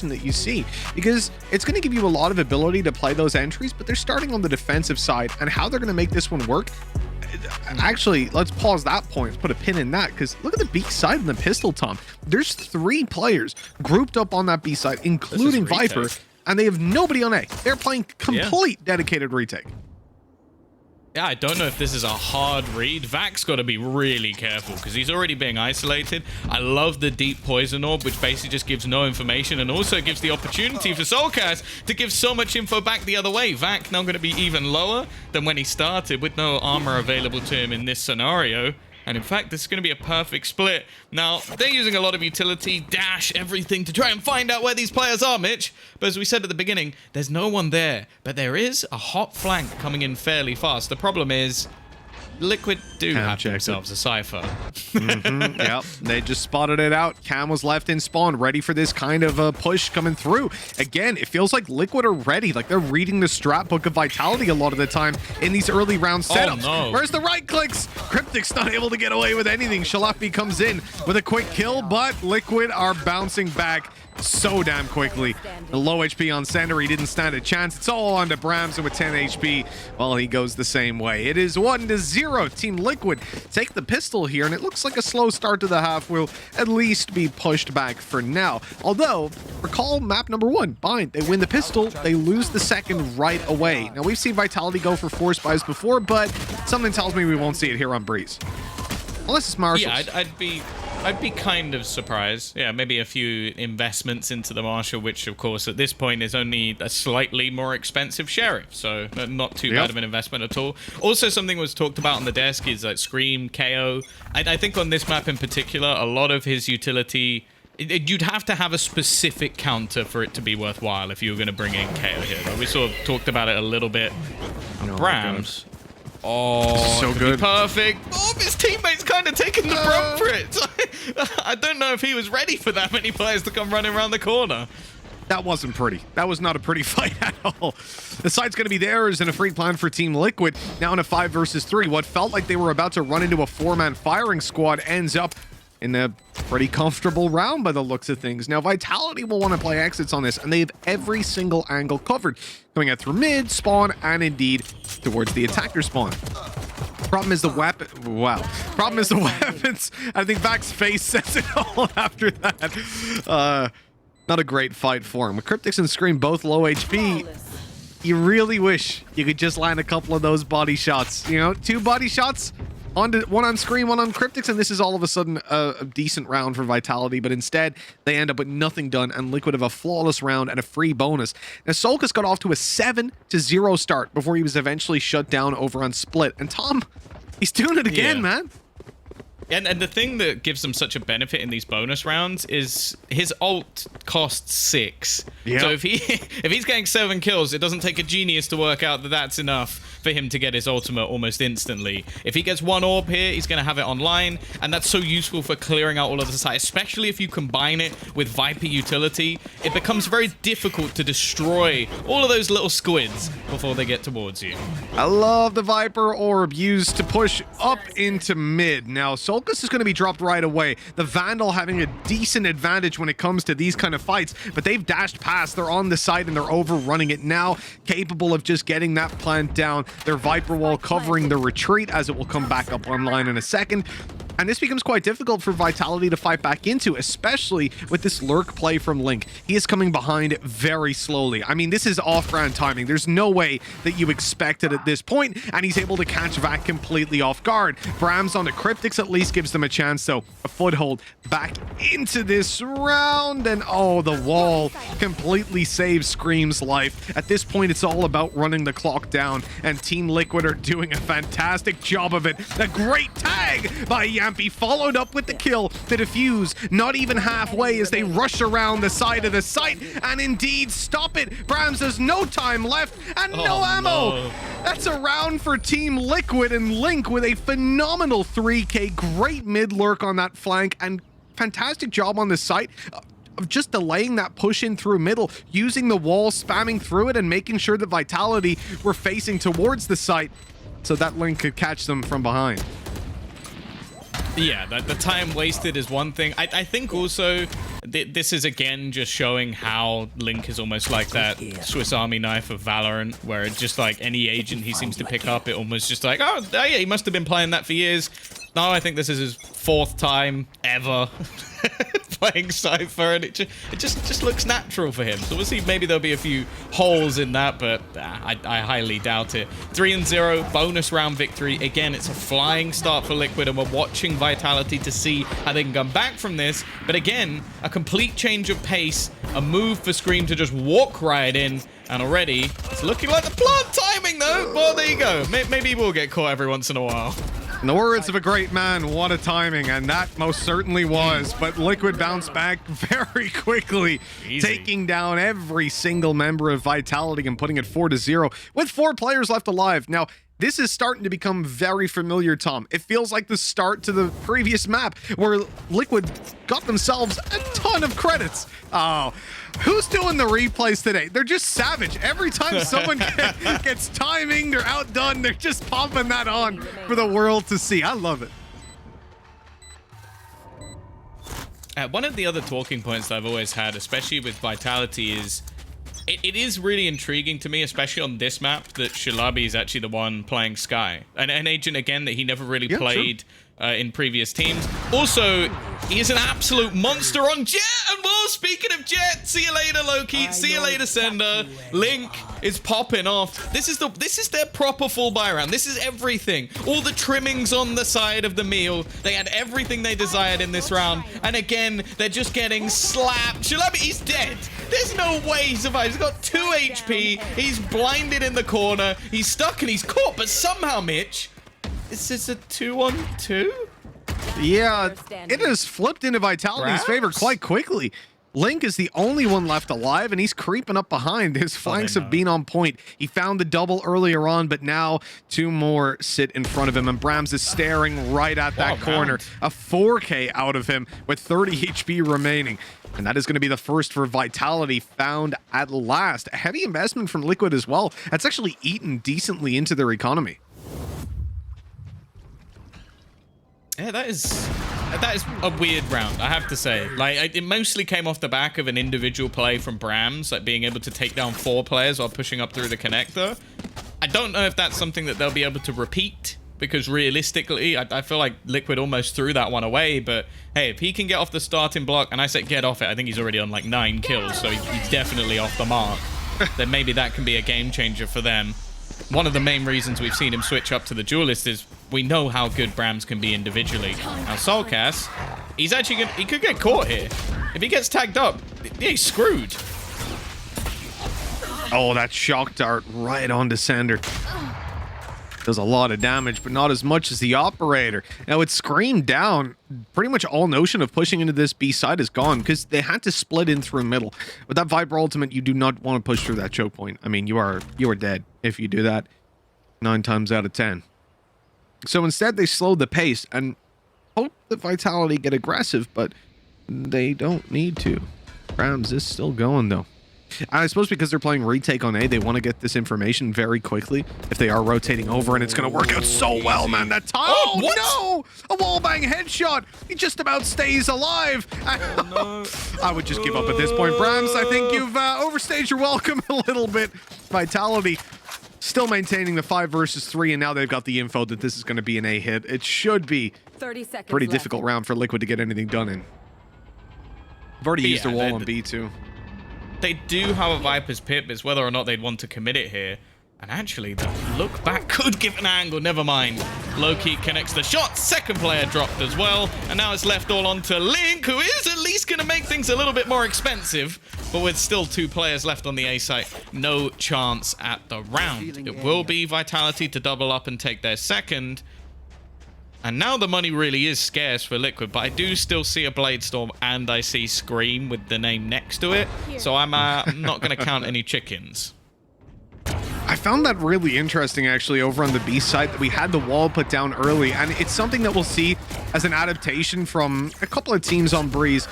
that you see, because it's going to give you a lot of ability to play those entries, but they're starting on the defensive side, and how they're going to make this one work. Actually, let's pause that point. Let's put a pin in that, because look at the B side and the pistol, Tom. There's 3 players grouped up on that B side, including Viper, and they have nobody on A. They're playing complete dedicated retake. Yeah, I don't know if this is a hard read. Vac's got to be really careful because he's already being isolated. I love the deep poison orb, which basically just gives no information and also gives the opportunity for Soulcast to give so much info back the other way. Vac now going to be even lower than when he started with no armor available to him in this scenario. And in fact, this is going to be a perfect split. Now, they're using a lot of utility, dash, everything to try and find out where these players are, Mitch. But as we said at the beginning, there's no one there. But there is a hot flank coming in fairly fast. The problem is, Liquid do have themselves a Cypher. Yep, they just spotted it out. Cam was left in spawn, ready for this kind of a push coming through. Again, it feels like Liquid are ready. Like they're reading the strat book of Vitality a lot of the time in these early round setups. Oh, no. Where's the right clicks? Cryptic's not able to get away with anything. Shalafi comes in with a quick kill, but Liquid are bouncing back so damn quickly. The low HP on center, he didn't stand a chance. It's all on to Bramson with 10 HP. Well, he goes the same way. It is 1-0. Team Liquid take the pistol here, and it looks like a slow start to the half will at least be pushed back for now. Although, recall map number 1, Bind. They win the pistol, they lose the second right away. Now, we've seen Vitality go for force buys before, but something tells me we won't see it here on Breeze. Unless it's Marshall. Yeah, I'd be kind of surprised. Yeah, maybe a few investments into the Marshal, which of course at this point is only a slightly more expensive Sheriff, so not too bad of an investment at all. Also, something was talked about on the desk is like Scream, KO. I think on this map in particular, a lot of his utility, you'd have to have a specific counter for it to be worthwhile if you were going to bring in KO here. But we sort of talked about it a little bit on Brams. Oh, so good. Perfect. Oh, his teammate's kind of taking the brunt for it. I don't know if he was ready for that many players to come running around the corner. That wasn't pretty. That was not a pretty fight at all. The site's going to be theirs in a free plan for Team Liquid. Now in a 5 versus 3. What felt like they were about to run into a 4-man firing squad ends up in a pretty comfortable round by the looks of things. Now, Vitality will want to play exits on this, and they have every single angle covered. Going out through mid, spawn, and indeed towards the attacker spawn. Problem is the weapon. Wow. Problem is the weapons. I think Vac's face says it all after that. Not a great fight for him. With Cryptics and Scream both low HP, you really wish you could just land a couple of those body shots. You know, 2 body shots. One on Scream, one on Cryptics, and this is all of a sudden a decent round for Vitality, but instead they end up with nothing done, and Liquid have a flawless round and a free bonus. Now, Solkas got off to a 7-0 start before he was eventually shut down over on Split, and Tom, he's doing it again, man. And the thing that gives them such a benefit in these bonus rounds is his ult costs 6. Yep. So if he's getting 7 kills, it doesn't take a genius to work out that that's enough for him to get his ultimate almost instantly. If he gets 1 orb here, he's going to have it online, and that's so useful for clearing out all of the site, especially if you combine it with Viper utility. It becomes very difficult to destroy all of those little squids before they get towards you. I love the Viper orb used to push up into mid. Now, Solkas is going to be dropped right away. The Vandal having a decent advantage when it comes to these kind of fights, but they've dashed past. They're on the side and they're overrunning it now, capable of just getting that plant down. Their Viper wall covering the retreat, as it will come back up online in a second. And this becomes quite difficult for Vitality to fight back into, especially with this lurk play from Link. He is coming behind very slowly. I mean, this is off-brand timing. There's no way that you expect it at this point, and he's able to catch Vac completely off guard. Brams onto Cryptics at least gives them a chance, so a foothold back into this round, and oh, the wall completely saves Scream's life. At this point, it's all about running the clock down, and Team Liquid are doing a fantastic job of it. A great tag by Yampy, followed up with the kill to defuse, not even halfway as they rush around the side of the site and indeed stop it. Brams has no time left and no ammo. No. That's a round for Team Liquid, and Link with a phenomenal 3K, great mid lurk on that flank, and fantastic job on the site of just delaying that push in through middle, using the wall, spamming through it, and making sure that Vitality were facing towards the site so that Link could catch them from behind. Yeah, the time wasted is one thing. I think also This is again just showing how Link is almost like that Swiss Army knife of Valorant, where it's just like any agent he seems to pick up, it almost just like, oh yeah, he must have been playing that for years. No, I think this is his 4th time ever playing Cypher, and it just looks natural for him. So we'll see, maybe there'll be a few holes in that, but I highly doubt it. 3-0, bonus round victory. Again, it's a flying start for Liquid, and we're watching Vitality to see how they can come back from this. But again, a complete change of pace, a move for Scream to just walk right in, and already it's looking like the plant timing though. Well, there you go. Maybe we'll get caught every once in a while. In the words of a great man, what a timing, and that most certainly was. But Liquid bounced back very quickly, taking down every single member of Vitality and putting it 4-0 with 4 players left alive. Now, this is starting to become very familiar, Tom. It feels like the start to the previous map where Liquid got themselves a ton of credits. Oh, who's doing the replays today? They're just savage. Every time someone gets timing, they're outdone, they're just popping that on for the world to see. I love it. One of the other talking points that I've always had, especially with Vitality, is it is really intriguing to me, especially on this map, that Shalabi is actually the one playing Sky. An agent, again, that he never really played in previous teams. Also, he is an absolute monster on Jet. And well, speaking of Jet, see you later, Loki. See you later, Sender. Link is popping off. This is their proper full buy round. This is everything. All the trimmings on the side of the meal. They had everything they desired in this round. And again, they're just getting slapped. Shalabi, he's dead. There's no way he survives. He's got 2 HP. He's blinded in the corner. He's stuck and he's caught. But somehow, Mitch, this is a 2-on-2? Yeah, it has flipped into Vitality's favor quite quickly. Link is the only one left alive, and he's creeping up behind. His flanks have been on point. He found the double earlier on, but now 2 more sit in front of him, and Brams is staring right at that corner. A 4K out of him with 30 HP remaining. And that is going to be the first for Vitality found at last. A heavy investment from Liquid as well. That's actually eaten decently into their economy. Yeah, that is a weird round, I have to say. Like, it mostly came off the back of an individual play from Brams, like being able to take down 4 players while pushing up through the connector. I don't know if that's something that they'll be able to repeat, because realistically, I feel like Liquid almost threw that one away. But hey, if he can get off the starting block, and I said get off it, I think he's already on like 9 kills, so he's definitely off the mark. Then maybe that can be a game changer for them. One of the main reasons we've seen him switch up to the duelist is we know how good Brams can be individually. Now Soulcast, he's actually he could get caught here. If he gets tagged up, yeah, he's screwed. Oh, that shock dart right onto Sander. Does a lot of damage, but not as much as the operator. Now it's Scream down. Pretty much all notion of pushing into this B side is gone because they had to split in through middle. With that Viper ultimate, you do not want to push through that choke point. I mean, you are dead if you do that 9 times out of 10. So instead, they slowed the pace and hope that Vitality get aggressive, but they don't need to. Brams is still going though. I suppose because they're playing retake on A, they want to get this information very quickly if they are rotating over, and it's going to work out so well, man. That time. Oh, no! A wallbang headshot. He just about stays alive. Oh, no. I would just give up at this point. Brams, I think you've overstayed your welcome a little bit. Vitality still maintaining the 5 versus 3, and now they've got the info that this is going to be an A hit. It should be 30 seconds pretty left. difficult round for Liquid to get anything done in. I've already used their wall on B too. They do have a Viper's Pip. It's whether or not they'd want to commit it here. And actually, the look back could give an angle. Never mind. Loki connects the shot. Second player dropped as well. And now it's left all onto Link, who is at least going to make things a little bit more expensive. But with still 2 players left on the A site, no chance at the round. It will be Vitality to double up and take their second. And now the money really is scarce for Liquid, but I do still see a Blade Storm and I see Scream with the name next to it. So I'm not going to count any chickens. I found that really interesting, actually, over on the B side, that we had the wall put down early, and it's something that we'll see as an adaptation from a couple of teams on BREZEE.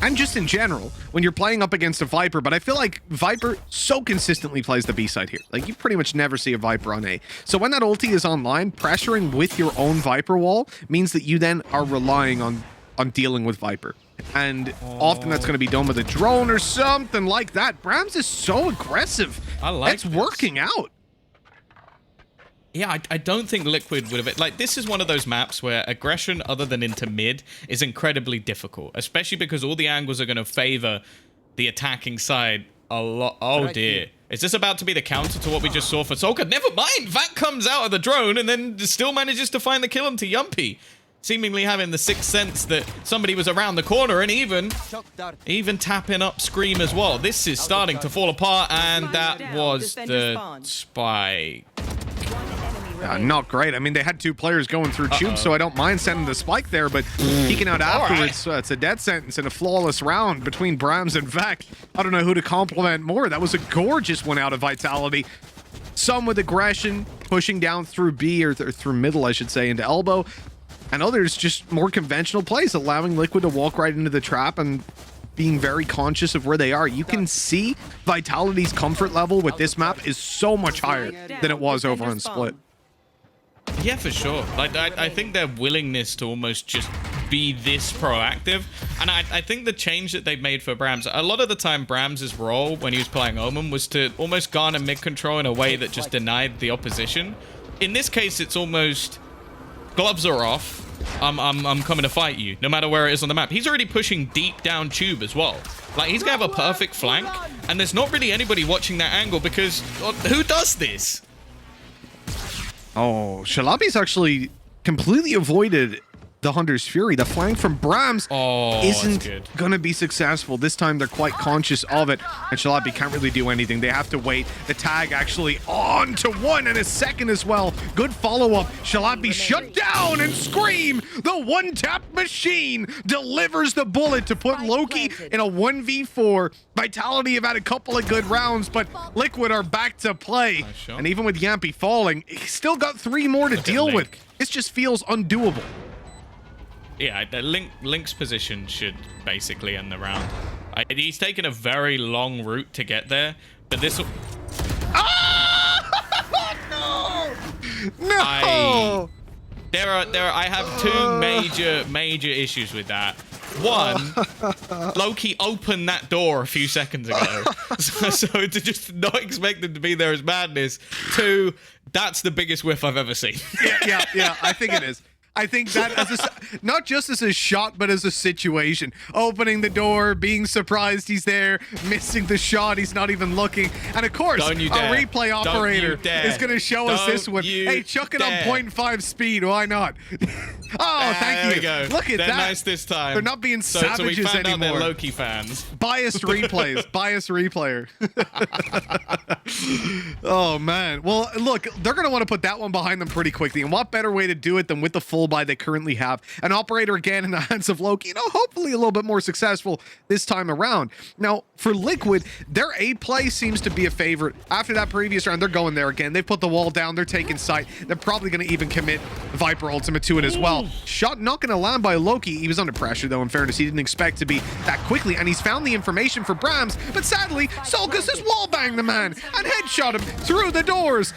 And just in general, when you're playing up against a Viper, but I feel like Viper so consistently plays the B side here. Like, you pretty much never see a Viper on A. So when that ulti is online, pressuring with your own Viper wall means that you then are relying on dealing with Viper. And often that's going to be done with a drone or something like that. Brams is so aggressive. I like It's this. working out. Yeah, I don't think Liquid would have... Like, this is one of those maps where aggression other than into mid is incredibly difficult, especially because all the angles are going to favor the attacking side a lot. Oh, dear. Is this about to be the counter to what we just saw for Solka? Never mind! Vac comes out of the drone and then still manages to find the kill onto Yumpy, seemingly having the sixth sense that somebody was around the corner, and even tapping up Scream as well. This is starting to fall apart, and that was the spike. Not great. I mean, they had 2 players going through tube, so I don't mind sending the spike there, but peeking out afterwards, it's a death sentence and a flawless round between Brams and Vac. I don't know who to compliment more. That was a gorgeous one out of Vitality. Some with aggression, pushing down through B, or through middle, I should say, into elbow. And others just more conventional plays, allowing Liquid to walk right into the trap and being very conscious of where they are. You can see Vitality's comfort level with this map is so much higher than it was over on Split. Yeah, for sure. Like, I think their willingness to almost just be this proactive, and I think the change that they've made for Brams, a lot of the time Brams' role when he was playing Omen was to almost garner mid control in a way that just denied the opposition. In this case, it's almost gloves are off. I'm coming to fight you, no matter where it is on the map. He's already pushing deep down tube as well. Like, he's gonna have a perfect flank, and there's not really anybody watching that angle because who does this? Oh, Shalabi's actually completely avoided the Hunter's Fury. The flank from Brams isn't going to be successful. This time they're quite conscious of it, and Shalabi can't really do anything. They have to wait. The tag actually on to 1 and a second as well. Good follow-up. Shalabi shut down, and Scream, the one-tap machine, delivers the bullet to put Loki in a 1v4. Vitality have had a couple of good rounds, but Liquid are back to play. And even with Yampy falling, he's still got 3 more to deal with. This just feels undoable. Yeah, the Link's position should basically end the round. He's taken a very long route to get there, but this will... Oh! No! I have 2 major issues with that. One, Loki opened that door a few seconds ago, so to just not expect him to be there is madness. 2, that's the biggest whiff I've ever seen. Yeah, I think it is. I think that as not just as a shot, but as a situation. Opening the door, being surprised he's there, missing the shot, he's not even looking. And of course, a replay operator is going to show us this one. Hey, chuck it on 0.5 speed, why not? Oh, thank you. There we go. Look at They're that. nice this time. They're not being savages so we found anymore. out they're Loki fans. Biased replays. Biased replayer. Oh, man. Well, look, they're going to want to put that one behind them pretty quickly. And what better way to do it than with the full buy they currently have? An operator again in the hands of Loki. You know, hopefully a little bit more successful this time around. Now, for Liquid, their A play seems to be a favorite. After that previous round, they're going there again. They've put the wall down. They're taking sight. They're probably going to even commit Viper Ultimate to it as well. Shot not going to land by Loki. He was under pressure, though, in fairness. He didn't expect to be that quickly, and he's found the information for Brams, but sadly, Solkus has wallbanged the man and headshot him through the doors.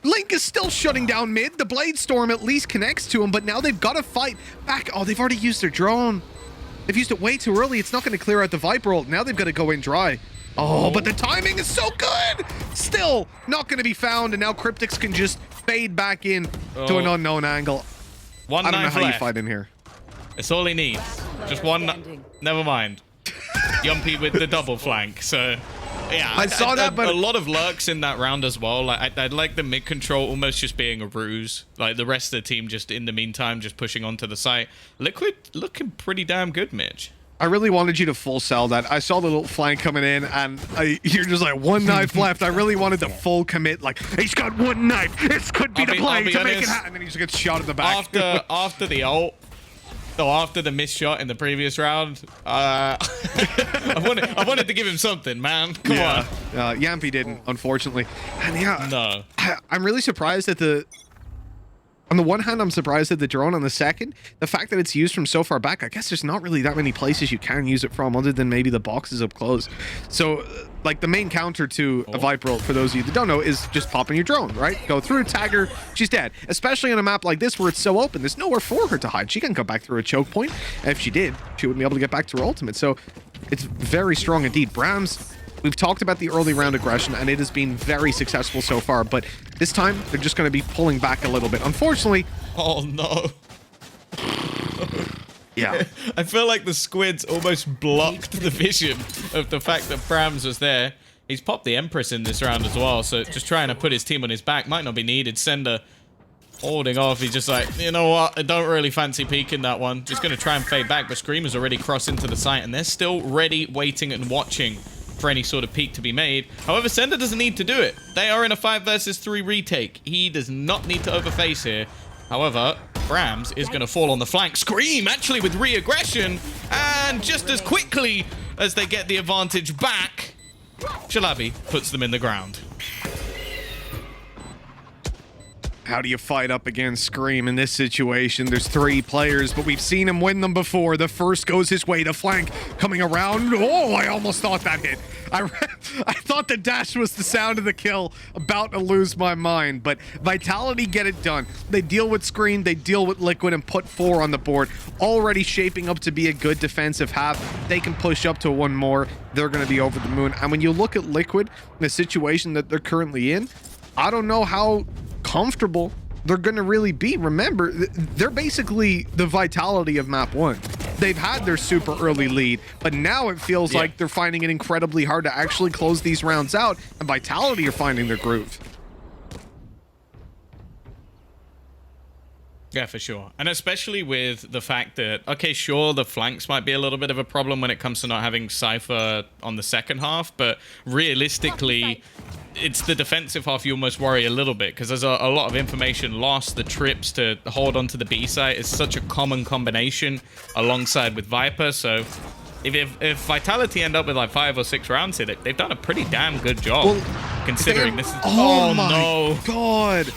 Link is still shutting down mid. The Blade Storm at least connects to him, but now they've got to fight back. Oh, they've already used their drone. They've used it way too early. It's not going to clear out the Viper ult. Now they've got to go in dry. Oh, but the timing is so good. Still not going to be found, and now Cryptix can just fade back in to an unknown angle. I don't know how you fight in here. It's all he needs. Just one. Never mind. Yumpy with the double flank. So, yeah. I saw that, but a lot of lurks in that round as well. Like I'd like the mid control almost just being a ruse. Like the rest of the team just in the meantime just pushing onto the site. Liquid looking pretty damn good, Mitch. I really wanted you to full sell that. I saw the little flank coming in, and you're just like, 1 knife left. I really wanted the full commit. Like, he's got 1 knife. This could be the play to make it happen. And then he just gets shot in the back. After the ult, so after the missed shot in the previous round, I wanted to give him something, man. Come on. Yampy didn't, unfortunately. And yeah, no. I'm really surprised at the On the one hand, I'm surprised at the drone. On the second, the fact that it's used from so far back, I guess there's not really that many places you can use it from other than maybe the boxes up close. So, like, the main counter to a Viper ult, for those of you that don't know, is just popping your drone, right? Go through, tag her, she's dead. Especially on a map like this where it's so open, there's nowhere for her to hide. She can go back through a choke point. If she did, she wouldn't be able to get back to her ultimate. So, it's very strong indeed. Brams, we've talked about the early round aggression, and it has been very successful so far, but this time, they're just going to be pulling back a little bit. Unfortunately... Oh, no. Yeah. I feel like the squids almost blocked the vision of the fact that Brams was there. He's popped the Empress in this round as well, so just trying to put his team on his back might not be needed. Sender holding off. He's just like, you know what? I don't really fancy peeking that one. Just going to try and fade back, but Screamer's already crossed into the site, and they're still ready, waiting, and watching for any sort of peek to be made. However, Sender doesn't need to do it. They are in a 5 versus 3 retake. He does not need to overface here. However, Brams is going to fall on the flank. Scream, actually, with re-aggression. And just as quickly as they get the advantage back, Shalabi puts them in the ground. How do you fight up against Scream in this situation? There's 3 players, but we've seen him win them before. The first goes his way to flank, coming around. Oh, I almost thought that hit. I thought the dash was the sound of the kill. About to lose my mind, but Vitality get it done. They deal with Scream, they deal with Liquid, and put 4 on the board. Already shaping up to be a good defensive half. They can push up to 1 more. They're going to be over the moon. And when you look at Liquid, the situation that they're currently in, I don't know how comfortable they're going to really be. Remember, they're basically the Vitality of map 1. They've had their super early lead, but now it feels like they're finding it incredibly hard to actually close these rounds out, and Vitality are finding their groove. Yeah, for sure. And especially with the fact that, okay, sure, the flanks might be a little bit of a problem when it comes to not having Cypher on the second half, but realistically, it's the defensive half you almost worry a little bit, because there's a lot of information lost. The trips to hold onto the B site is such a common combination alongside with Viper, so if Vitality end up with like 5 or 6 rounds here, they've done a pretty damn good job, considering this is... Oh my God.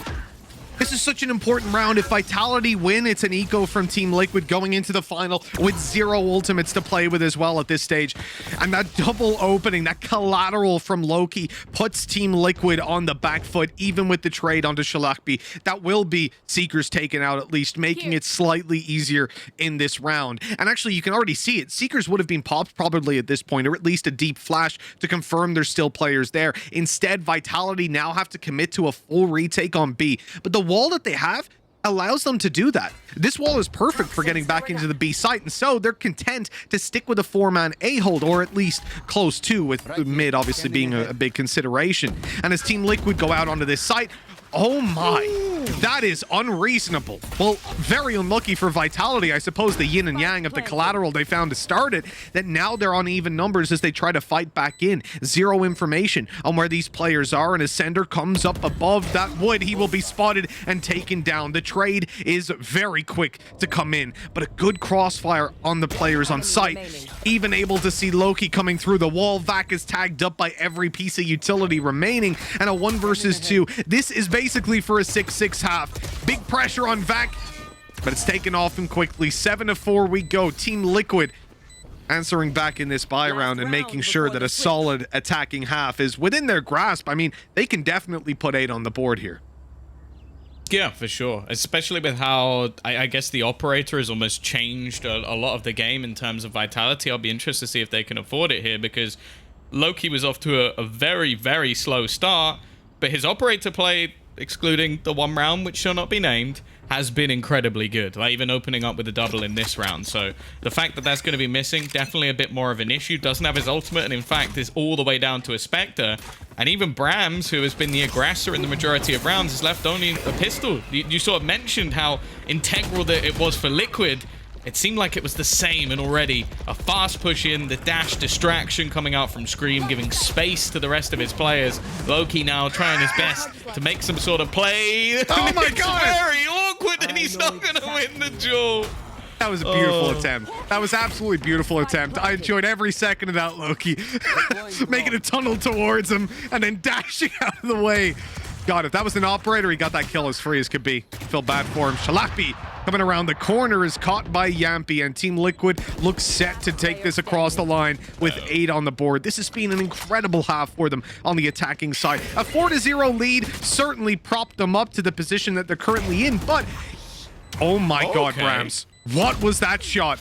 This is such an important round. If Vitality win, it's an eco from Team Liquid going into the final with 0 ultimates to play with as well at this stage. And that double opening, that collateral from Loki puts Team Liquid on the back foot, even with the trade onto Shalakbi. That will be Seekers taken out at least, making it slightly easier in this round. And actually, you can already see it. Seekers would have been popped probably at this point, or at least a deep flash to confirm there's still players there. Instead, Vitality now have to commit to a full retake on B. But the wall that they have allows them to do that. This wall is perfect for getting back into the B site, and so they're content to stick with a 4-man A hold, or at least close to, with the mid obviously being a big consideration. And as Team Liquid go out onto this site, oh my, that is unreasonable. Well, very unlucky for Vitality, I suppose, the yin and yang of the collateral they found to start it, that now they're on even numbers as they try to fight back in. 0 information on where these players are, and as Sender comes up above that wood, he will be spotted and taken down. The trade is very quick to come in, but a good crossfire on the players on site. Even able to see Loki coming through the wall. Vac is tagged up by every piece of utility remaining, and a 1 versus 2. This is basically for a 6-6 half. Big pressure on Vac, but it's taken off him quickly. 7-4 we go. Team Liquid answering back in this buy round and making sure that a solid attacking half is within their grasp. I mean, they can definitely put 8 on the board here. Yeah, for sure. Especially with how, I guess, the operator has almost changed a lot of the game in terms of Vitality. I'll be interested to see if they can afford it here, because Loki was off to a very, very slow start, but his operator play, excluding the 1 round, which shall not be named, has been incredibly good, like even opening up with a double in this round. So the fact that that's going to be missing, definitely a bit more of an issue. Doesn't have his ultimate, and in fact is all the way down to a Spectre. And even Brams, who has been the aggressor in the majority of rounds, has left only a pistol. You sort of mentioned how integral that it was for Liquid. It seemed like it was the same, and already a fast push in, the dash distraction coming out from Scream, giving space to the rest of his players. Loki now trying his best to make some sort of play. Oh my God! It's very awkward, and he's not going to win the duel. That was a beautiful attempt. That was absolutely beautiful attempt. I enjoyed every second of that, Loki. Making a tunnel towards him and then dashing out of the way. God, if that was an operator, he got that kill as free as could be. Feel bad for him. Shalakpi coming around the corner is caught by Yampy, and Team Liquid looks set to take this across the line with 8 on the board. This has been an incredible half for them on the attacking side. A 4-0 lead certainly propped them up to the position that they're currently in, but oh my God, Brams, what was that shot?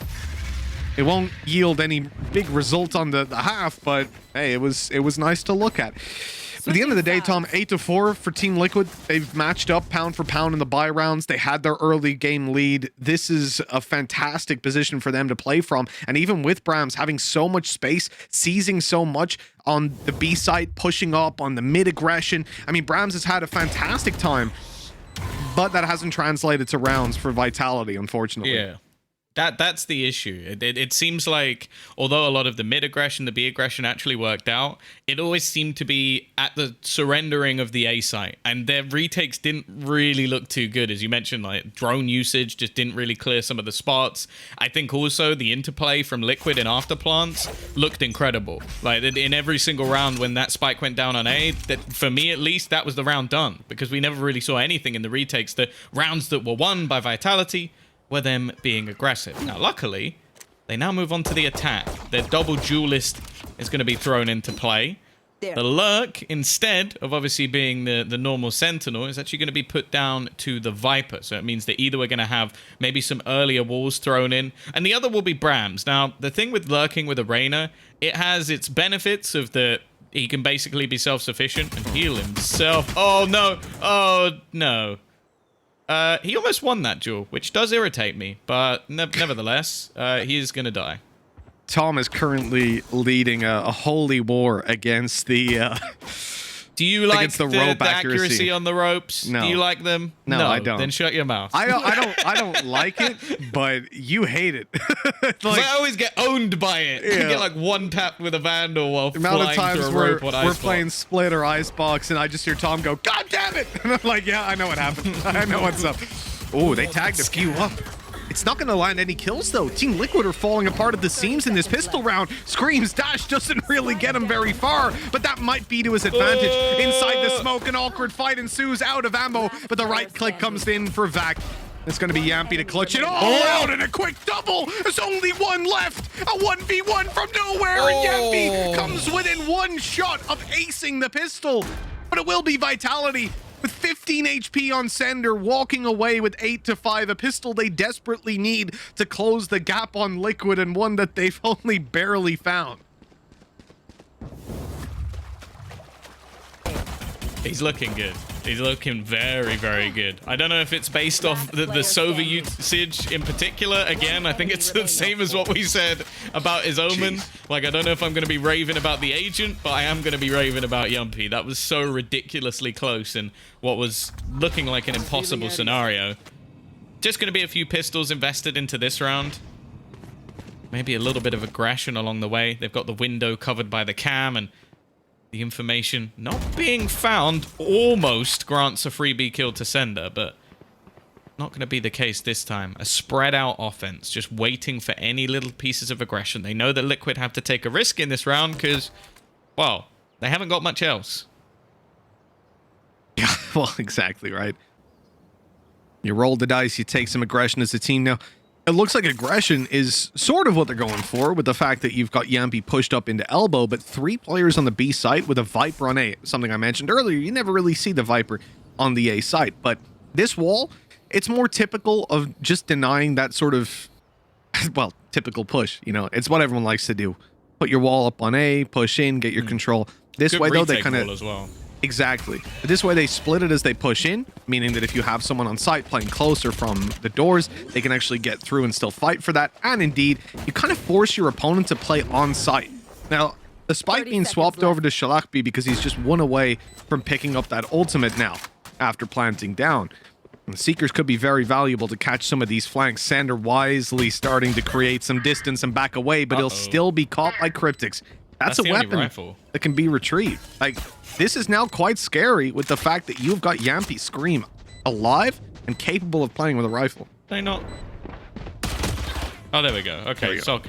It won't yield any big result on the half, but hey, it was nice to look at. At the end of the day, Tom, 8-4 for Team Liquid. They've matched up pound for pound in the buy rounds. They had their early game lead. This is a fantastic position for them to play from. And even with Brams having so much space, seizing so much on the B side, pushing up on the mid aggression. I mean, Brams has had a fantastic time, but that hasn't translated to rounds for Vitality, unfortunately. Yeah. That's the issue. It seems like, although a lot of the mid aggression, the B aggression actually worked out, it always seemed to be at the surrendering of the A site, and their retakes didn't really look too good. As you mentioned, like drone usage just didn't really clear some of the spots. I think also the interplay from Liquid and after plants looked incredible. Like in every single round when that spike went down on A, that for me at least, that was the round done, because we never really saw anything in the retakes. The rounds that were won by Vitality were them being aggressive. Now, luckily, they now move on to the attack. Their double duelist is going to be thrown into play. The Lurk, instead of obviously being the normal Sentinel, is actually going to be put down to the Viper. So it means that either we're going to have maybe some earlier walls thrown in, and the other will be Brams. Now, the thing with lurking with Arena, it has its benefits of the... He can basically be self-sufficient and heal himself. Oh, no. Oh, no. He almost won that duel, which does irritate me, but nevertheless, he is going to die. Tom is currently leading a holy war against the... Do you like the rope accuracy on the ropes? No. Do you like them? No, I don't. Then shut your mouth. I don't like it, but you hate it. I always get owned by it. Yeah. I get like one tapped with a vandal while The amount of flying times through a rope on we're playing Split or Icebox, and I just hear Tom go, "God damn it!" And I'm like, "Yeah, I know what happened. I know what's up." Oh, they tagged a few up. It's not going to land any kills, though. Team Liquid are falling apart at the seams in this pistol round. Scream's dash doesn't really get him very far, but that might be to his advantage. Inside the smoke, an awkward fight ensues, out of ammo, but the right click comes in for Vac. It's going to be Yampy to clutch it all out in a quick double. There's only one left. A 1v1 from nowhere, and Yampy comes within one shot of acing the pistol. But it will be Vitality with 15 HP on Sender, walking away with 8-5, a pistol they desperately need to close the gap on Liquid, and one that they've only barely found. He's looking good. He's looking very, very good. I don't know if it's based off the Sova usage in particular. Again, I think it's the same as what we said about his Omen. Like, I don't know if I'm going to be raving about the agent, but I am going to be raving about Yampy. That was so ridiculously close in what was looking like an impossible scenario. Just going to be a few pistols invested into this round. Maybe a little bit of aggression along the way. They've got the window covered by the cam, and the information not being found almost grants a freebie kill to Sender, but not going to be the case this time. A spread out offense, just waiting for any little pieces of aggression. They know that Liquid have to take a risk in this round because, well, they haven't got much else. Yeah, well, exactly, right? You roll the dice, you take some aggression as a team. Now, it looks like aggression is sort of what they're going for, with the fact that you've got Yampy pushed up into elbow, but 3 players on the B site with a Viper on A. Something I mentioned earlier, you never really see the Viper on the A site. But this wall, it's more typical of just denying that sort of, well, typical push. You know, it's what everyone likes to do. Put your wall up on A, push in, get your control. This way, though, they kind of... as well. Exactly. But this way they split it as they push in, meaning that if you have someone on site playing closer from the doors, they can actually get through and still fight for that. And indeed, you kind of force your opponent to play on site. Now, the spike being swapped over to Shalakpi because he's just one away from picking up that ultimate now after planting down. And the Seekers could be very valuable to catch some of these flanks. Sander wisely starting to create some distance and back away, but he'll still be caught by Cryptics. That's a weapon that can be retrieved. Like, this is now quite scary with the fact that you've got Yampy Scream alive and capable of playing with a rifle. They not... Oh, there we go. Okay, so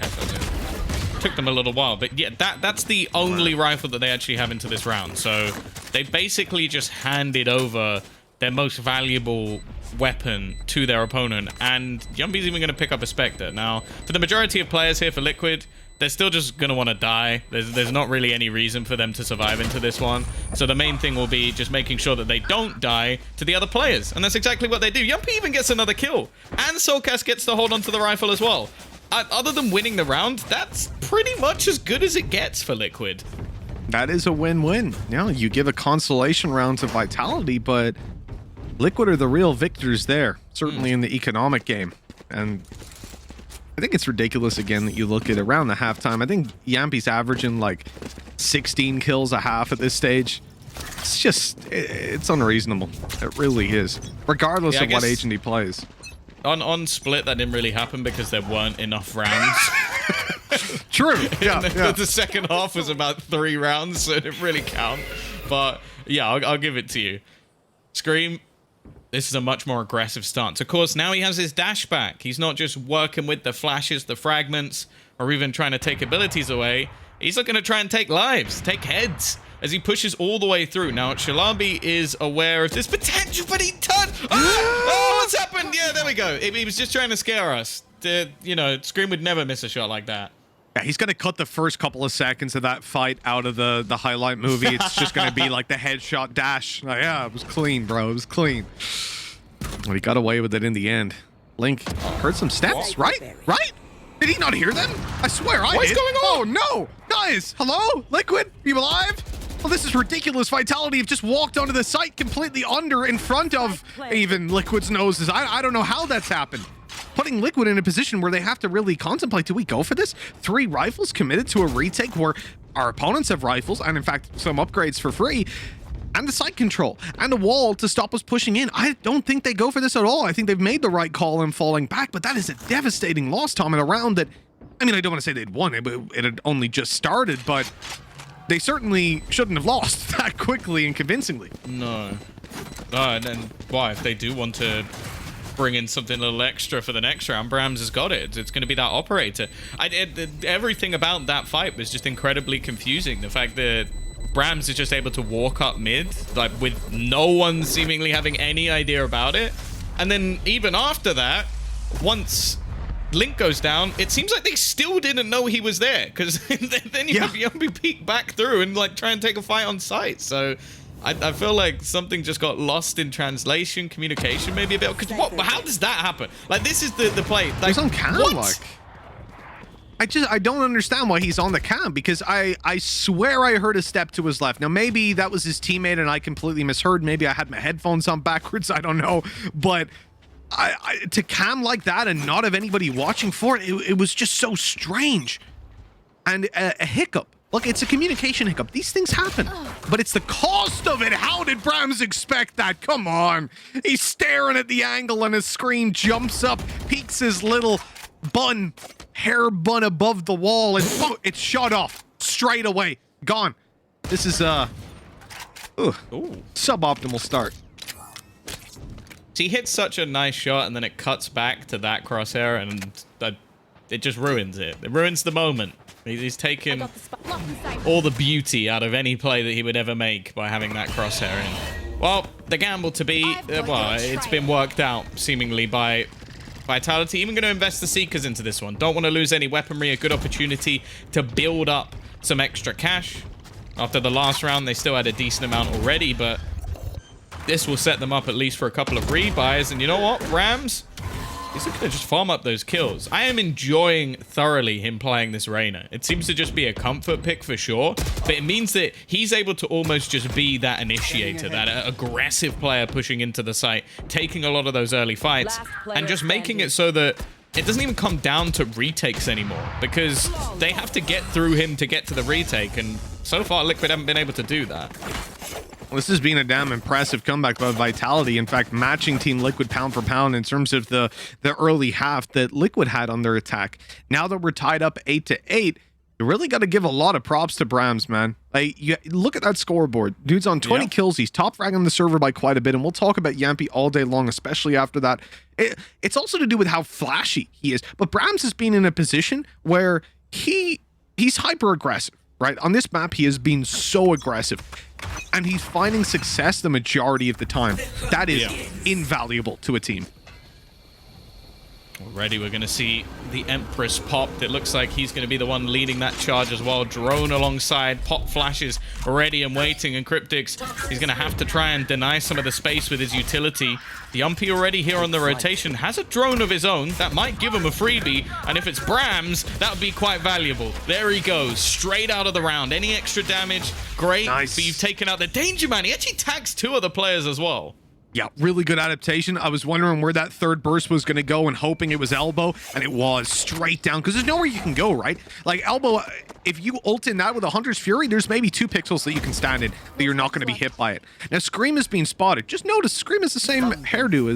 took them a little while. But yeah, that's the only rifle that they actually have into this round. So they basically just handed over their most valuable weapon to their opponent. And Yummby's even going to pick up a Spectre. Now, for the majority of players here for Liquid, they're still just going to want to die. There's not really any reason for them to survive into this one. So the main thing will be just making sure that they don't die to the other players. And that's exactly what they do. Yumpy even gets another kill. And Soulcast gets to hold onto the rifle as well. Other than winning the round, that's pretty much as good as it gets for Liquid. That is a win-win. Yeah, you give a consolation round to Vitality, but Liquid are the real victors there, certainly in the economic game. And I think it's ridiculous, again, that you look at around the halftime. I think Yampy's averaging like 16 kills a half at this stage. It's just, it's unreasonable. It really is, regardless of what agent he plays. On Split, that didn't really happen because there weren't enough rounds. True. Yeah, the second half was about 3 rounds, so it didn't really count. But yeah, I'll give it to you. Scream, this is a much more aggressive stance. Of course, now he has his dash back. He's not just working with the flashes, the fragments, or even trying to take abilities away. He's looking to try and take lives, take heads, as he pushes all the way through. Now, Shalabi is aware of this potential, but he turned. Oh, what's happened? Yeah, there we go. He was just trying to scare us. You know, Scream would never miss a shot like that. Yeah, he's going to cut the first couple of seconds of that fight out of the highlight movie. It's just going to be like the headshot dash. Like, yeah, it was clean, bro. It was clean. Well, he got away with it in the end. Link heard some steps, right? Right? Did he not hear them? I swear I did. What's going on? Oh, no. Guys, hello? Liquid? Are you alive? Well, this is ridiculous. Vitality have just walked onto the site completely under in front of even Liquid's noses. I don't know how that's happened. Putting Liquid in a position where they have to really contemplate, do we go for this? 3 rifles committed to a retake where our opponents have rifles, and in fact, some upgrades for free, and the site control, and a wall to stop us pushing in. I don't think they go for this at all. I think they've made the right call in falling back, but that is a devastating loss, Tom, in a round that, I mean, I don't want to say they'd won it, but it had only just started, but they certainly shouldn't have lost that quickly and convincingly. No. And then, why? If they do want to bring in something a little extra for the next round, Brams has got it. It's going to be that operator. Everything about that fight was just incredibly confusing. The fact that Brams is just able to walk up mid, like with no one seemingly having any idea about it. And then even after that, once Link goes down, it seems like they still didn't know he was there, because then you have Yumby peek back through and like try and take a fight on site. So I feel like something just got lost in translation, communication, maybe a bit. Because how does that happen? Like, this is the play. Like, he's on cam. Like, I don't understand why he's on the cam, because I swear I heard a step to his left. Now, maybe that was his teammate and I completely misheard. Maybe I had my headphones on backwards. I don't know. But to cam like that and not have anybody watching for it, it was just so strange. And a hiccup. Look, it's a communication hiccup. These things happen, but it's the cost of it. How did Brams expect that? Come on. He's staring at the angle and his screen jumps up, peeks his little hair bun above the wall, and it's shut off straight away. Gone. This is suboptimal start. So he hits such a nice shot, and then it cuts back to that crosshair, and it just ruins it. It ruins the moment. He's taken all the beauty out of any play that he would ever make by having that crosshair in. Well, the gamble to be, well, it's been worked out seemingly by Vitality. Even going to invest the Seekers into this one. Don't want to lose any weaponry. A good opportunity to build up some extra cash. After the last round, they still had a decent amount already, but this will set them up at least for a couple of rebuys. And you know what, Rams? He's looking to just farm up those kills. I am enjoying thoroughly him playing this Reyna. It seems to just be a comfort pick for sure, but it means that he's able to almost just be that initiator, that aggressive player pushing into the site, taking a lot of those early fights, and just making it so that it doesn't even come down to retakes anymore, because they have to get through him to get to the retake, and so far Liquid haven't been able to do that. This has been a damn impressive comeback by Vitality. In fact, matching Team Liquid pound for pound in terms of the early half that Liquid had on their attack. Now that we're tied up 8-8, you really got to give a lot of props to Brams, man. Like, you look at that scoreboard. Dude's on 20 kills. He's top fragging the server by quite a bit, and we'll talk about Yampy all day long, especially after that. It's also to do with how flashy he is. But Brams has been in a position where he he's hyper aggressive, right? On this map, he has been so aggressive, and he's finding success the majority of the time. That is invaluable to a team. Already we're going to see the Empress popped. It looks like he's going to be the one leading that charge as well. Drone alongside, pop flashes ready and waiting, and Cryptix, he's going to have to try and deny some of the space with his utility. The Umpy already here on the rotation has a drone of his own that might give him a freebie, and if it's Brams, that would be quite valuable. There he goes, straight out of the round. Any extra damage, great, nice. But you've taken out the Danger Man. He actually tags 2 other players as well. Yeah, really good adaptation. I was wondering where that third burst was going to go and hoping it was elbow, and it was straight down because there's nowhere you can go, right? Like elbow, if you ult in that with a Hunter's Fury, there's maybe 2 pixels that you can stand in that you're not going to be hit by it. Now, Scream is being spotted. Just notice Scream has the same hairdo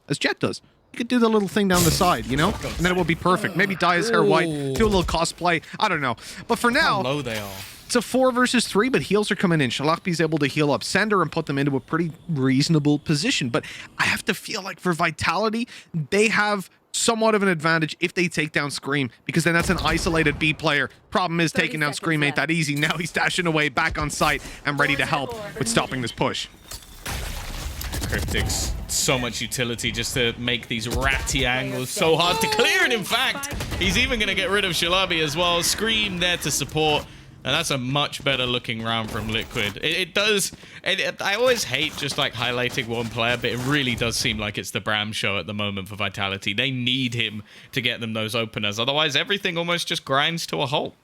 as Jet does. You could do the little thing down the side, you know? And then it will be perfect. Maybe dye his hair white, do a little cosplay. I don't know. But for now... How low they are. It's a 4 versus 3, but heals are coming in. Shalakbi's able to heal up Sender and put them into a pretty reasonable position. But I have to feel like for Vitality, they have somewhat of an advantage if they take down Scream, because then that's an isolated B player. Problem is, taking down Scream ain't that easy. Now he's dashing away back on site and ready to help with stopping this push. Cryptix, so much utility just to make these ratty angles so hard to clear. And in fact, he's even going to get rid of Shalabi as well. Scream there to support. And that's a much better looking round from Liquid. I always hate just like highlighting one player, but it really does seem like it's the Bram show at the moment for Vitality. They need him to get them those openers. Otherwise, everything almost just grinds to a halt.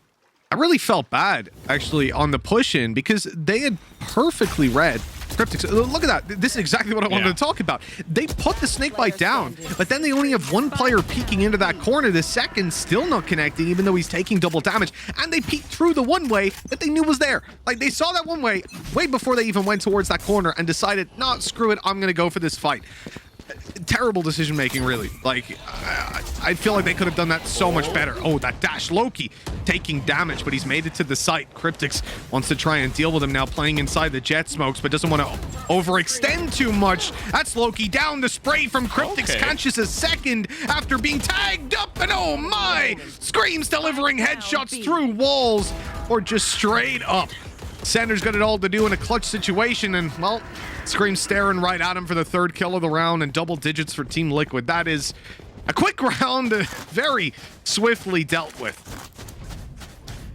I really felt bad, actually, on the push-in because they had perfectly read Cryptix. Look at that. This is exactly what I wanted to talk about. They put the snakebite down, but then they only have 1 player peeking into that corner. The second still not connecting, even though he's taking double damage. And they peeked through the one way that they knew was there. Like, they saw that one way way before they even went towards that corner and decided, nah, screw it, I'm going to go for this fight. Terrible decision making, really. Like, I feel like they could have done that so much better. Oh, that dash. Loki taking damage, but he's made it to the site. Cryptix wants to try and deal with him now, playing inside the jet smokes, but doesn't want to overextend too much. That's Loki down. The spray from Cryptix catches a second after being tagged up, and oh my! Screams delivering headshots through walls or just straight up. Sender's got it all to do in a clutch situation, and, well, Scream staring right at him for the 3rd kill of the round and double digits for Team Liquid. That is a quick round, very swiftly dealt with.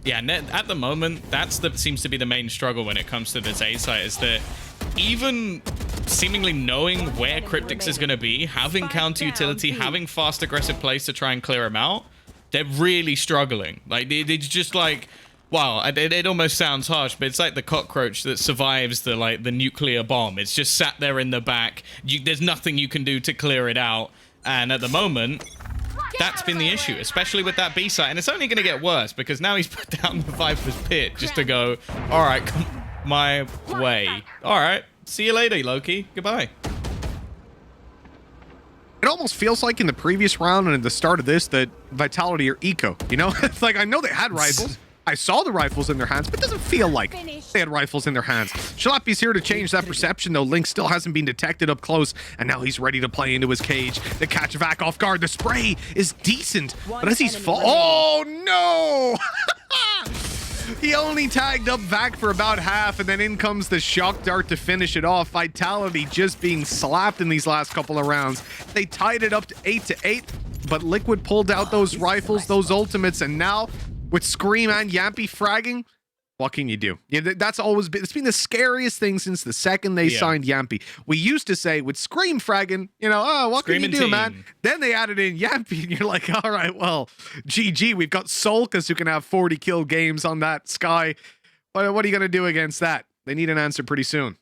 Yeah, at the moment, seems to be the main struggle when it comes to this A site, is that even seemingly knowing where Cryptix is going to be, having counter utility, having fast aggressive plays to try and clear him out, they're really struggling. Like, it's just like... Wow, it almost sounds harsh, but it's like the cockroach that survives the nuclear bomb. It's just sat there in the back. There's nothing you can do to clear it out. And at the moment, that's been the issue, especially with that B site. And it's only going to get worse because now he's put down the Viper's Pit just to go, all right, come my way. All right, see you later, Loki. Goodbye. It almost feels like in the previous round and at the start of this that Vitality are eco, you know? It's like, I know they had rifles. I saw the rifles in their hands, but it doesn't feel like they had rifles in their hands. Shalapi's here to change that perception, though. Link still hasn't been detected up close, and now he's ready to play into his cage. The catch Vac off guard. The spray is decent, but as he's oh no! He only tagged up Vac for about half, and then in comes the shock dart to finish it off. Vitality just being slapped in these last couple of rounds. They tied it up to 8-8, but Liquid pulled out those rifles, those ultimates, and now with Scream and Yampy fragging, what can you do? Yeah, that's always been, it's been the scariest thing since the second they signed Yampy. We used to say with Scream fragging, you know, oh, what can you do, man? Then they added in Yampy, and you're like, all right, well, GG, we've got Solkas who can have 40 kill games on that Sky. What are you going to do against that? They need an answer pretty soon.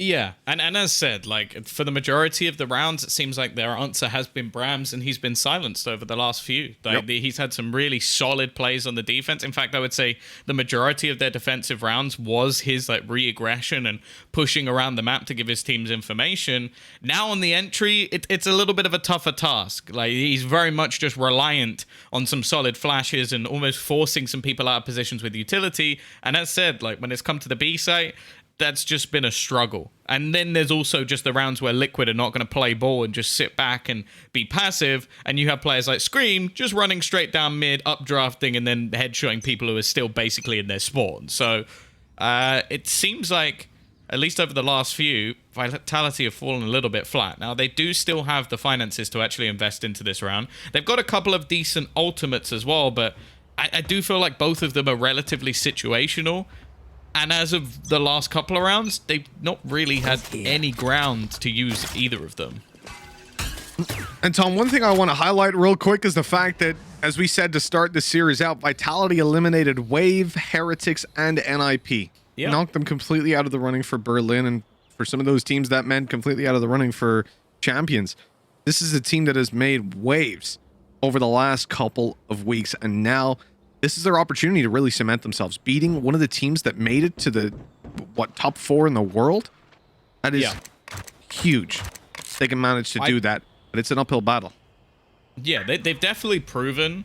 Yeah, and as said, like, for the majority of the rounds, it seems like their answer has been Brams, and he's been silenced over the last few. Like, he's had some really solid plays on the defense. In fact, I would say the majority of their defensive rounds was his, like, re-aggression and pushing around the map to give his teams information. Now on the entry, it's a little bit of a tougher task. Like, he's very much just reliant on some solid flashes and almost forcing some people out of positions with utility. And as said, like, when it's come to the B site, that's just been a struggle. And then there's also just the rounds where Liquid are not going to play ball and just sit back and be passive. And you have players like Scream just running straight down mid, updrafting, and then headshotting people who are still basically in their spawn. So it seems like, at least over the last few, Vitality have fallen a little bit flat. Now, they do still have the finances to actually invest into this round. They've got a couple of decent ultimates as well, but I do feel like both of them are relatively situational. And as of the last couple of rounds, they've not really had any ground to use either of them. And Tom, one thing I want to highlight real quick is the fact that, as we said to start the series out, Vitality eliminated Wave, Heretics, and NIP. Yep. Knocked them completely out of the running for Berlin, and for some of those teams that meant completely out of the running for Champions. This is a team that has made waves over the last couple of weeks, and now this is their opportunity to really cement themselves, beating one of the teams that made it to the top 4 in the world. That is huge. They can manage to do that, but it's an uphill battle. Yeah, they've definitely proven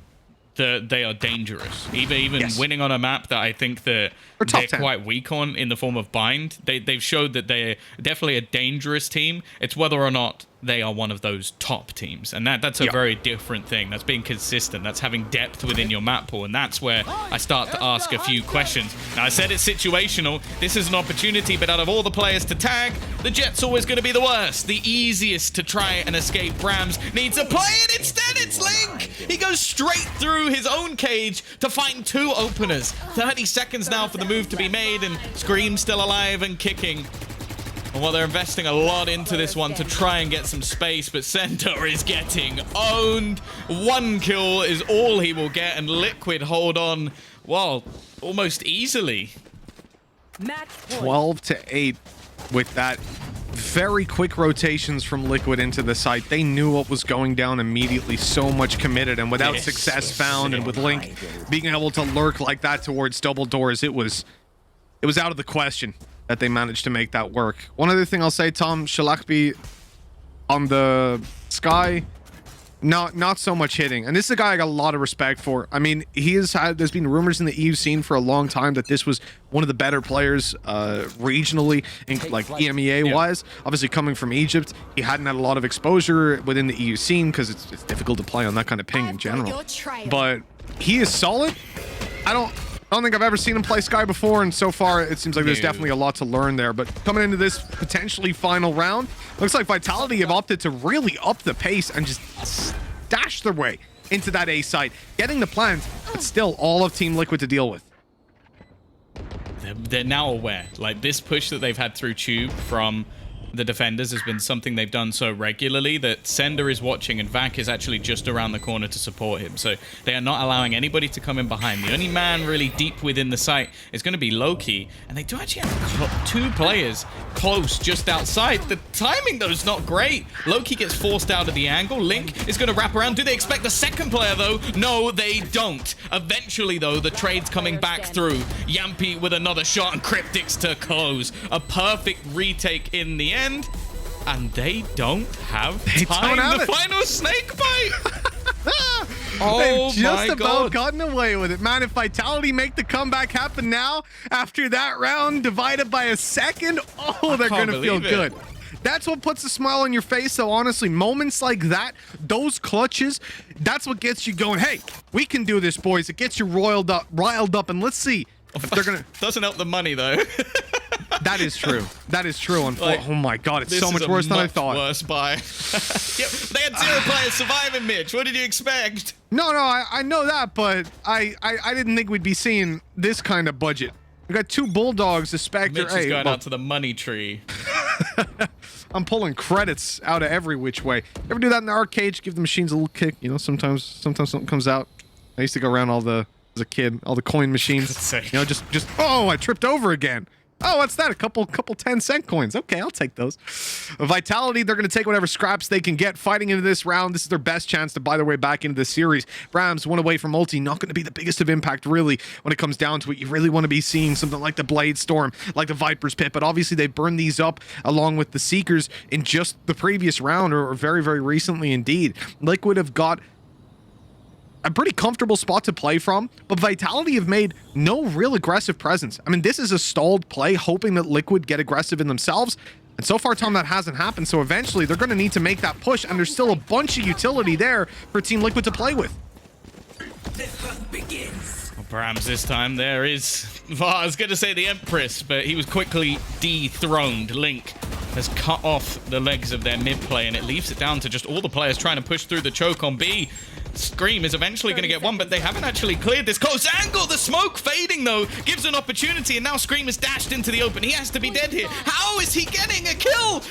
that they are dangerous. Even winning on a map that I think that they're quite weak on in the form of Bind. They've showed that they're definitely a dangerous team. It's whether or not they are one of those top teams. And that's a very different thing. That's being consistent. That's having depth within your map pool. And that's where I start to ask a few questions. Now, I said it's situational. This is an opportunity, but out of all the players to tag, the Jet's always going to be the worst. The easiest to try and escape. Brams needs a play, and instead it's Link. He goes straight through his own cage to find 2 openers. 30 seconds now for the move to be made, and Scream still alive and kicking. And while they're investing a lot into this one to try and get some space, but Centaur is getting owned. 1 kill is all he will get, and Liquid hold on, well, almost easily. 12-8 with that. Very quick rotations from Liquid into the site. They knew what was going down immediately. So much committed, and without success found, and with Link being able to lurk like that towards double doors, it was out of the question that they managed to make that work. One other thing I'll say, Tom, Shalakby on the Sky, not so much hitting. And this is a guy I got a lot of respect for. I mean, there's been rumors in the EU scene for a long time that this was one of the better players regionally, like EMEA wise. Obviously coming from Egypt, he hadn't had a lot of exposure within the EU scene because it's difficult to play on that kind of ping in general. But he is solid. I don't think I've ever seen him play Sky before, and so far it seems like there's definitely a lot to learn there. But coming into this potentially final round, looks like Vitality have opted to really up the pace and just dash their way into that A site, getting the plant, but still all of Team Liquid to deal with. They're now aware. Like, this push that they've had through Tube from the defenders has been something they've done so regularly that Sender is watching and Vac is actually just around the corner to support him. So they are not allowing anybody to come in behind. The only man really deep within the site is going to be Loki, and they do actually have 2 players close just outside. The timing, though, is not great. Loki gets forced out of the angle. Link is going to wrap around. Do they expect the second player, though? No, they don't. Eventually, though, the trade's coming back through. Yampi with another shot and Cryptics to close. A perfect retake in the end. And they don't have time. The final snake bite. They've just about gotten away with it. Man, if Vitality make the comeback happen now, after that round divided by a second, they're going to feel good. That's what puts a smile on your face. So honestly, moments like that, those clutches, that's what gets you going. Hey, we can do this, boys. It gets you riled up, and let's see if they're going to... Doesn't help the money, though. That is true. That is true. Like, oh my god, it's so much worse than I thought. Worse buy. Yep, they had 0 players surviving, Mitch. What did you expect? No, I know that, but I didn't think we'd be seeing this kind of budget. We got 2 Bulldogs, a Spectre. Mitch is going out to the money tree. I'm pulling credits out of every which way. Ever do that in the arcade? Give the machines a little kick. You know, sometimes something comes out. I used to go around as a kid, all the coin machines. You know, just I tripped over again. Oh, what's that? A couple 10-cent coins. Okay, I'll take those. Vitality, they're going to take whatever scraps they can get fighting into this round. This is their best chance to buy their way back into the series. Brams, 1 away from ulti, not going to be the biggest of impact, really, when it comes down to it. You really want to be seeing something like the Blade Storm, like the Viper's Pit, but obviously they burned these up along with the Seekers in just the previous round, or very, very recently indeed. Liquid have got a pretty comfortable spot to play from, but Vitality have made no real aggressive presence. I mean, this is a stalled play, hoping that Liquid get aggressive in themselves. And so far, Tom, that hasn't happened. So eventually, they're going to need to make that push, and there's still a bunch of utility there for Team Liquid to play with. Well, perhaps this time there is... Well, I was going to say the Empress, but he was quickly dethroned. Link has cut off the legs of their mid play, and it leaves it down to just all the players trying to push through the choke on B. Scream is eventually going to get one, but they haven't actually cleared this close angle. The smoke fading, though, gives an opportunity, and now Scream is dashed into the open. He has to be dead here. How is he getting a kill?